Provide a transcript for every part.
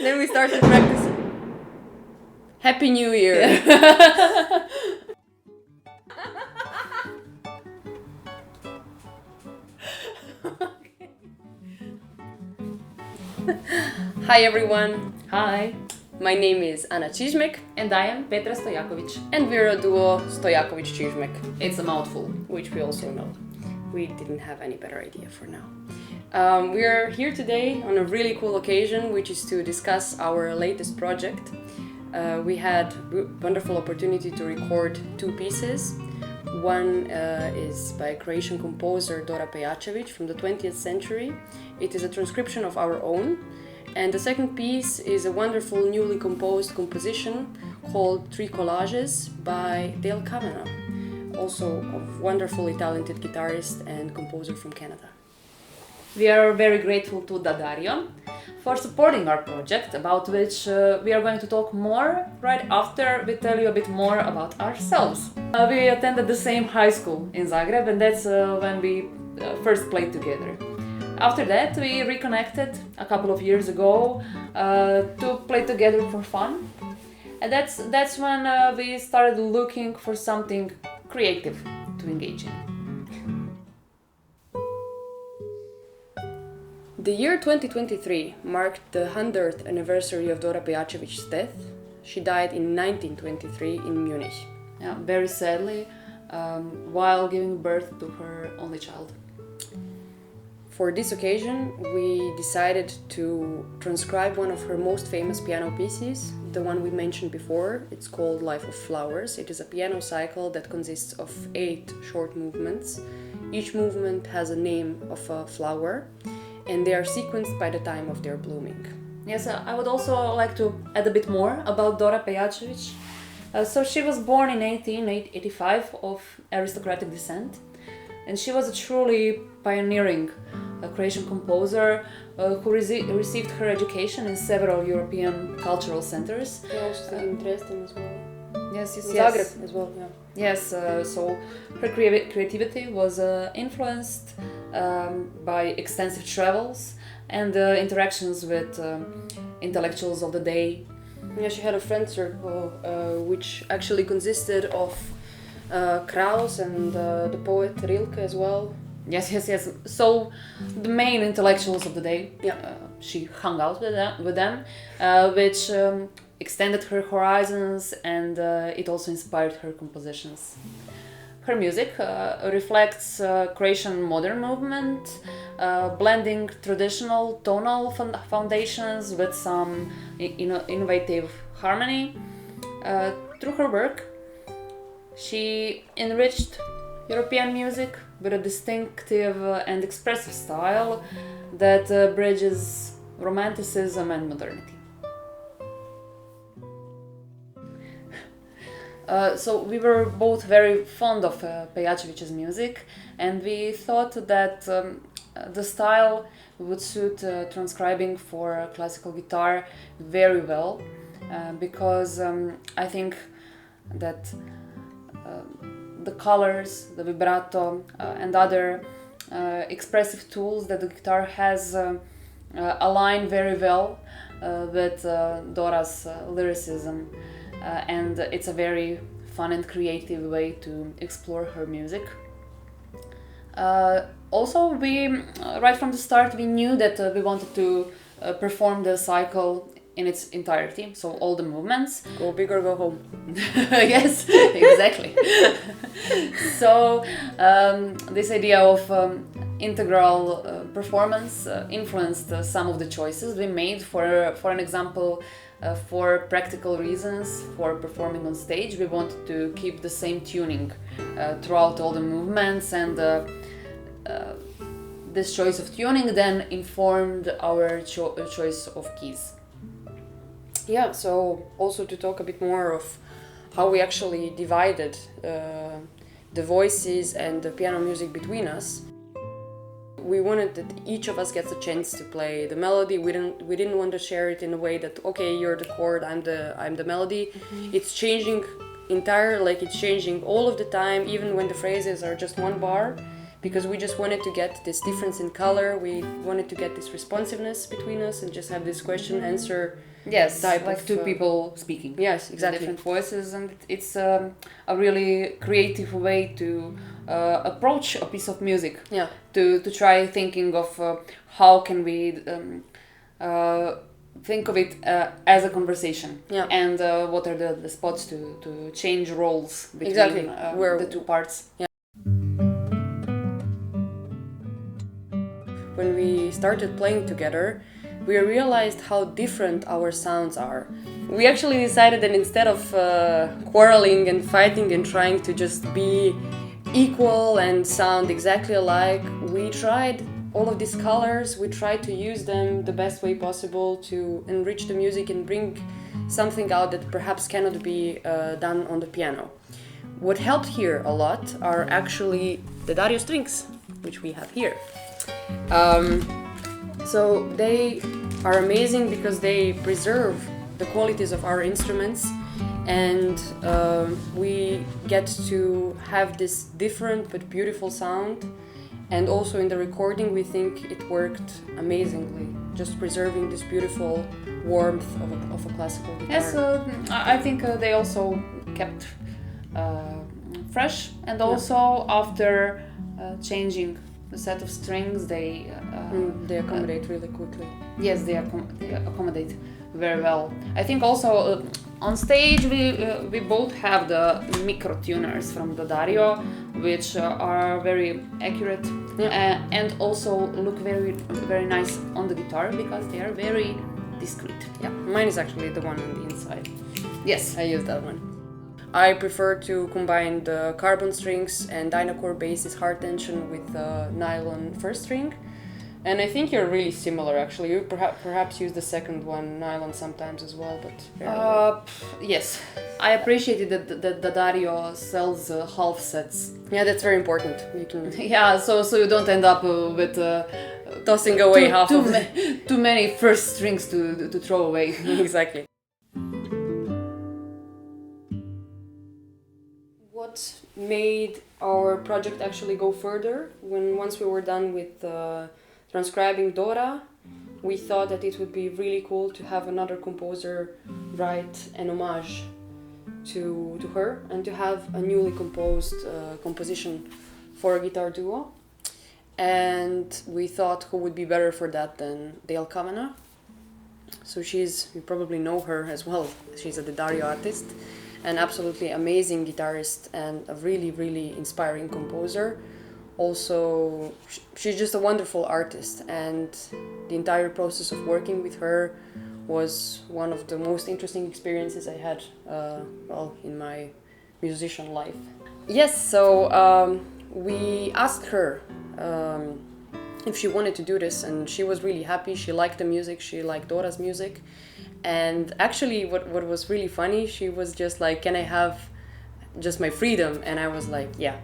Then we started practicing. Happy New Year! Yeah. Hi everyone! Hi, My name is Anna Čižmek and I am Petra Stojaković. and we're a duo Stojaković-Čižmek, It's a mouthful. which we also know. We didn't have any better idea for now. We are here today on a really cool occasion, which is to discuss our latest project. We had wonderful opportunity to record two pieces. One is by Croatian composer Dora Pejačević from the 20th century. It is a transcription of our own. And the second piece is a wonderful newly composed composition called Collages by Dale Kavanagh, also a wonderfully talented guitarist and composer from Canada. We are very grateful to Dario for supporting our project, about which we are going to talk more right after we tell you a bit more about ourselves. We attended the same high school in Zagreb, and that's when we first played together. After that, we reconnected a couple of years ago to play together for fun, and that's when we started looking for something creative to engage in. The year 2023 marked the 100th anniversary of Dora Pejačević's death. She died in 1923 in Munich. Yeah, very sadly, while giving birth to her only child. For this occasion, we decided to transcribe one of her most famous piano pieces, the one we mentioned before. It's called Life of Flowers. It is a piano cycle that consists of 8 short movements. Each movement has a name of a flower, and they are sequenced by the time of their blooming. Yes, I would also like to add a bit more about Dora Pejačević. So she was born in 1885 of aristocratic descent, and she was a truly pioneering Croatian composer who received her education in several European cultural centers. Also in Dresden as well. Yes. Zagreb as well, yeah. Yes, so her creativity was influenced by extensive travels and interactions with intellectuals of the day. Yeah, she had a friend circle which actually consisted of Kraus and the poet Rilke as well. Yes. So the main intellectuals of the day, Yeah. She hung out with them, which extended her horizons, and it also inspired her compositions. Her music reflects Croatian modern movement, blending traditional tonal foundations with some innovative harmony. Through her work, she enriched European music with a distinctive and expressive style that bridges romanticism and modernity. So we were both very fond of Pejačević's music, and we thought that the style would suit transcribing for classical guitar very well, because I think that the colors, the vibrato, and other expressive tools that the guitar has align very well with Dora's lyricism, and it's a very fun and creative way to explore her music. Also, we right from the start we knew that we wanted to perform the cycle in its entirety, so all the movements. Go big or go home. Yes, exactly. So this idea of integral performance influenced some of the choices we made. For an example, for practical reasons, for performing on stage, we wanted to keep the same tuning throughout all the movements, and this choice of tuning then informed our choice of keys. Yeah, so also to talk a bit more of how we actually divided the voices and the piano music between us. We wanted that each of us gets a chance to play the melody. We didn't want to share it in a way that, okay, you're the chord, I'm the melody. Mm-hmm. It's changing it's changing all of the time, even when the phrases are just one bar. because we just wanted to get this difference in color. We wanted to get this responsiveness between us and just have this question-answer type like of, two people speaking. Yes, exactly. Different voices, and it's a really creative way to approach a piece of music. Yeah. To try thinking of how can we think of it as a conversation. Yeah. And what are the spots to change roles between Exactly. the two parts. Yeah. When we started playing together, we realized how different our sounds are. We actually decided that instead of quarreling and fighting and trying to just be equal and sound exactly alike, we tried all of these colors, we tried to use them the best way possible to enrich the music and bring something out that perhaps cannot be done on the piano. What helped here a lot are actually the Dario strings, which we have here. So they are amazing because they preserve the qualities of our instruments, and we get to have this different but beautiful sound. And also in the recording, we think it worked amazingly, just preserving this beautiful warmth of a classical guitar. Yes, I think they also kept fresh, and also after changing the set of strings, they accommodate really quickly. Yes, they accommodate very well. I think also on stage we both have the micro tuners from the Dario, which are very accurate and also look very very nice on the guitar because they are very discreet. Yeah, mine is actually the one on the inside. Yes, I use that one. I prefer to combine the carbon strings and Dynacore bass's hard tension with the nylon first string. And I think you're really similar, actually. You perhaps use the second one, nylon, sometimes as well, but... yes. I appreciated that the Dario sells half sets. Yeah, that's very important. You can... Yeah, so you don't end up with... tossing away half of too many first strings to throw away. Exactly. What made our project actually go further, once we were done with transcribing Dora, we thought that it would be really cool to have another composer write an homage to her and to have a newly composed composition for a guitar duo. And we thought who would be better for that than Dale Kavanagh. So you probably know her as well. She's a Dario artist, an absolutely amazing guitarist and a really, really inspiring composer. Also, she's just a wonderful artist, and the entire process of working with her was one of the most interesting experiences I had in my musician life. Yes, so we asked her if she wanted to do this, and she was really happy. She liked the music, she liked Dora's music, and actually what was really funny, she was just like, can I have just my freedom? And I was like, yeah.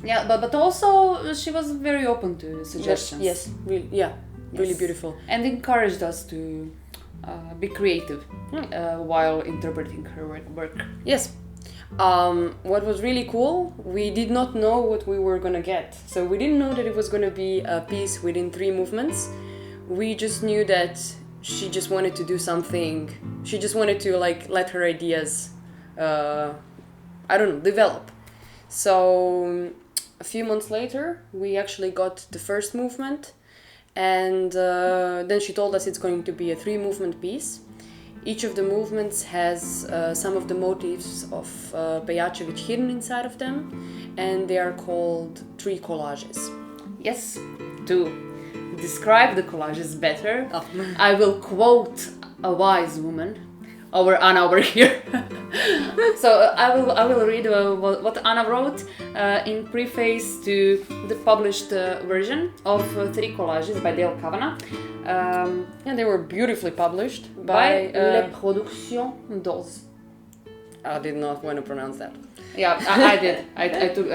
Yeah, but also she was very open to suggestions. Yes, really, yeah, really beautiful. And encouraged us to be creative while interpreting her work. Yes. What was really cool, we did not know what we were gonna get. So we didn't know that it was gonna be a piece within 3 movements. We just knew that she just wanted to do something. She just wanted to let her ideas, develop. So a few months later, we actually got the first movement, and then she told us it's going to be a 3-movement piece. Each of the movements has some of the motifs of Pejačević hidden inside of them, and they are called 3 collages. Yes, to describe the collages better, I will quote a wise woman, our Anna over here. So I will read what Anna wrote in preface to the published version of 3 collages by Dale Kavanagh. And they were beautifully published by Les Productions d'Oz. I did not want to pronounce that. Yeah, I did. I took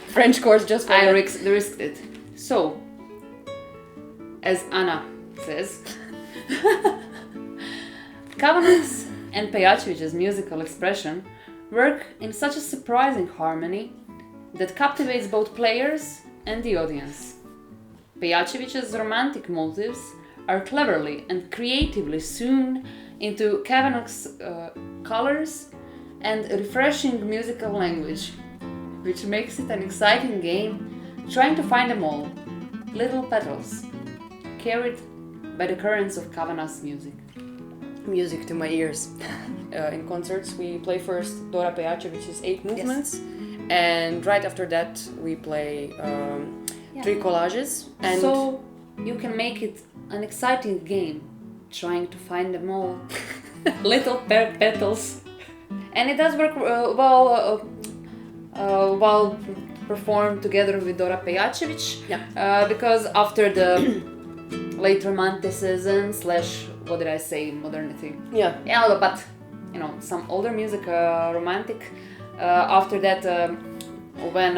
French course just for that. risked it. So, as Anna says, Kavanagh's and Pejačević's musical expression work in such a surprising harmony that captivates both players and the audience. Pejačević's romantic motives are cleverly and creatively sewn into Kavanagh's colors and refreshing musical language, which makes it an exciting game trying to find them all, little petals, carried by the currents of Kavanagh's music. Music to my ears. In concerts, we play first Dora Pejačević's 8 movements, and right after that, we play 3 collages. And so you can make it an exciting game, trying to find them all, little petals. And it does work well while performed together with Dora Pejačević, because after the late romanticism / what did I say, modernity? Yeah, but you know, some older music, romantic. After that, when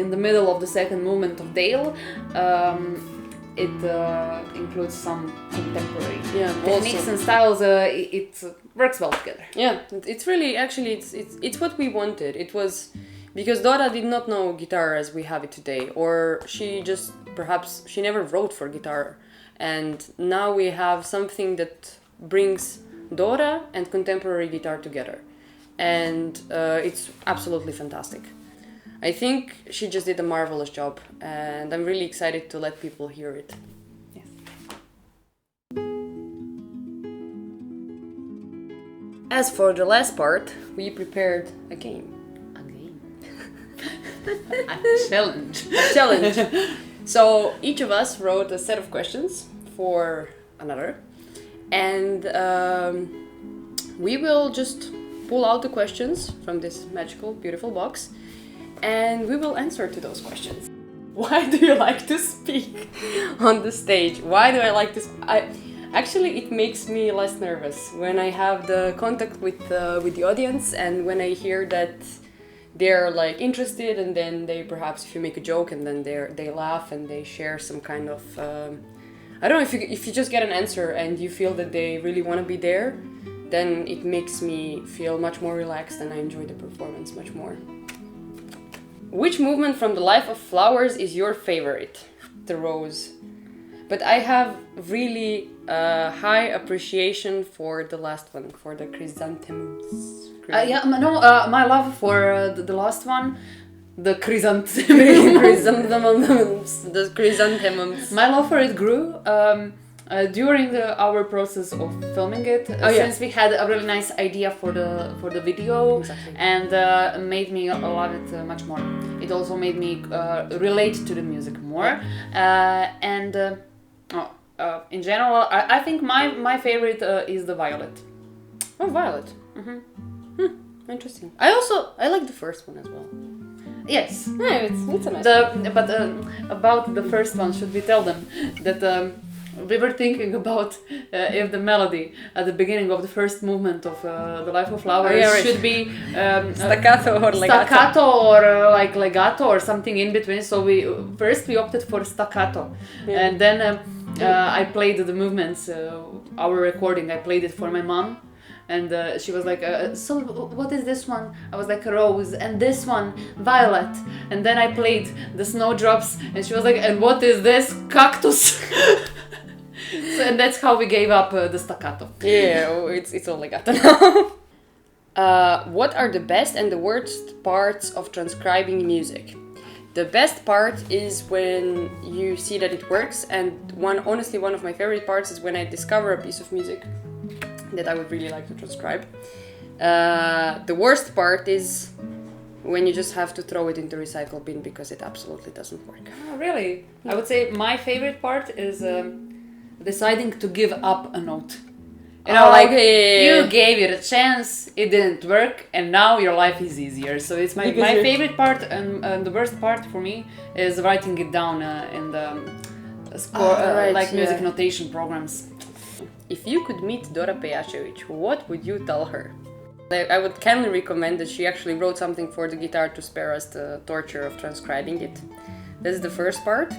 in the middle of the second movement of Dale, it includes some contemporary techniques and styles. It works well together. Yeah, it's really it's what we wanted. It was because Dora did not know guitar as we have it today, or she just perhaps she never wrote for guitar, and now we have something that brings Dora and contemporary guitar together, and it's absolutely fantastic. I think she just did a marvelous job, and I'm really excited to let people hear it. Yes. As for the last part, we prepared a game. A game. A challenge. Challenge. So each of us wrote a set of questions for another, and we will just pull out the questions from this magical, beautiful box, and we will answer to those questions. Why do you like to speak on the stage? Why do I like to? Actually, it makes me less nervous when I have the contact with the audience, and when I hear that they're like interested, and then they perhaps, if you make a joke, and then they laugh and they share some kind of I don't know, if you just get an answer and you feel that they really want to be there, then it makes me feel much more relaxed and I enjoy the performance much more. Which movement from the life of flowers is your favorite? The rose. But I have really high appreciation for the last one, for the chrysanthemums. My love for the last one, the chrysanthemums. The chrysanthemums. My love for it grew during our process of filming it, since we had a really nice idea for the video, and made me love it much more. It also made me relate to the music more, in general, I think my favorite is the violet. Oh, violet. Mm-hmm. Interesting. I like the first one as well. Yes. Yeah, it's a nice But about the first one, should we tell them that we were thinking about if the melody at the beginning of the first movement of The Life of Flowers should be staccato or legato. Staccato or like legato or something in between. So we opted for staccato, and then I played the movements. Our recording, I played it for my mom. And she was like, so what is this one? I was like, rose, and this one, violet. And then I played the snowdrops, and she was like, and what is this? Cactus. And that's how we gave up the staccato. Yeah, it's all legato now. What are the best and the worst parts of transcribing music? The best part is when you see that it works, and honestly, one of my favorite parts is when I discover a piece of music that I would really like to transcribe. The worst part is when you just have to throw it into recycle bin because it absolutely doesn't work. Oh, really? Yeah. I would say my favorite part is deciding to give up a note. You know, you gave it a chance, it didn't work, and now your life is easier. So it's my favorite part, and the worst part for me is writing it down in the score, music notation programs. If you could meet Dora Pejačević, what would you tell her? I would kindly recommend that she actually wrote something for the guitar to spare us the torture of transcribing it. That's the first part.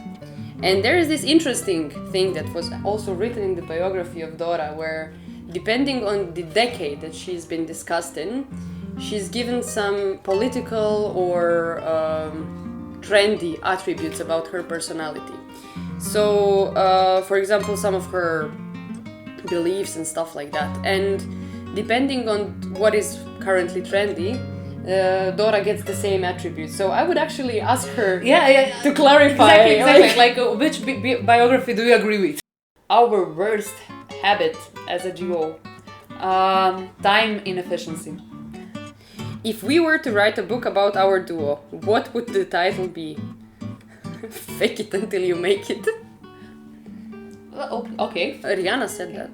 And there is this interesting thing that was also written in the biography of Dora, where depending on the decade that she's been discussed in, she's given some political or trendy attributes about her personality. So, for example, some of her beliefs and stuff like that. And depending on what is currently trendy, Dora gets the same attributes. So I would actually ask her to clarify. Exactly. Like which biography do you agree with? Our worst habit as a duo. Time inefficiency. If we were to write a book about our duo, what would the title be? Fake it until you make it. Okay. Rihanna said that.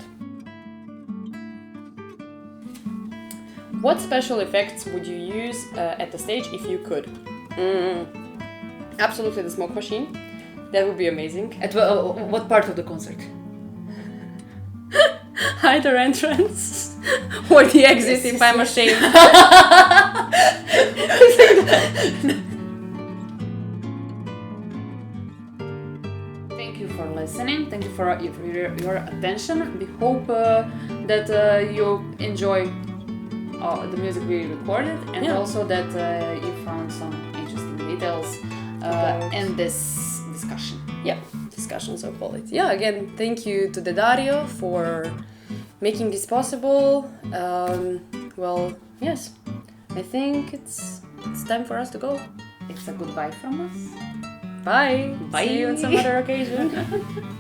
What special effects would you use at the stage if you could? Absolutely the smoke machine. That would be amazing. At what part of the concert? Either entrance or the exit if I'm ashamed. Thank you for listening. Thank you for your attention. We hope that you enjoy the music we recorded, and also that you found some interesting details in this discussion. Yeah, discussion, so call it. Yeah, again, thank you to the Dario for making this possible. Well, yes, I think it's time for us to go. It's a goodbye from us. Bye. Bye. See you on some other occasion.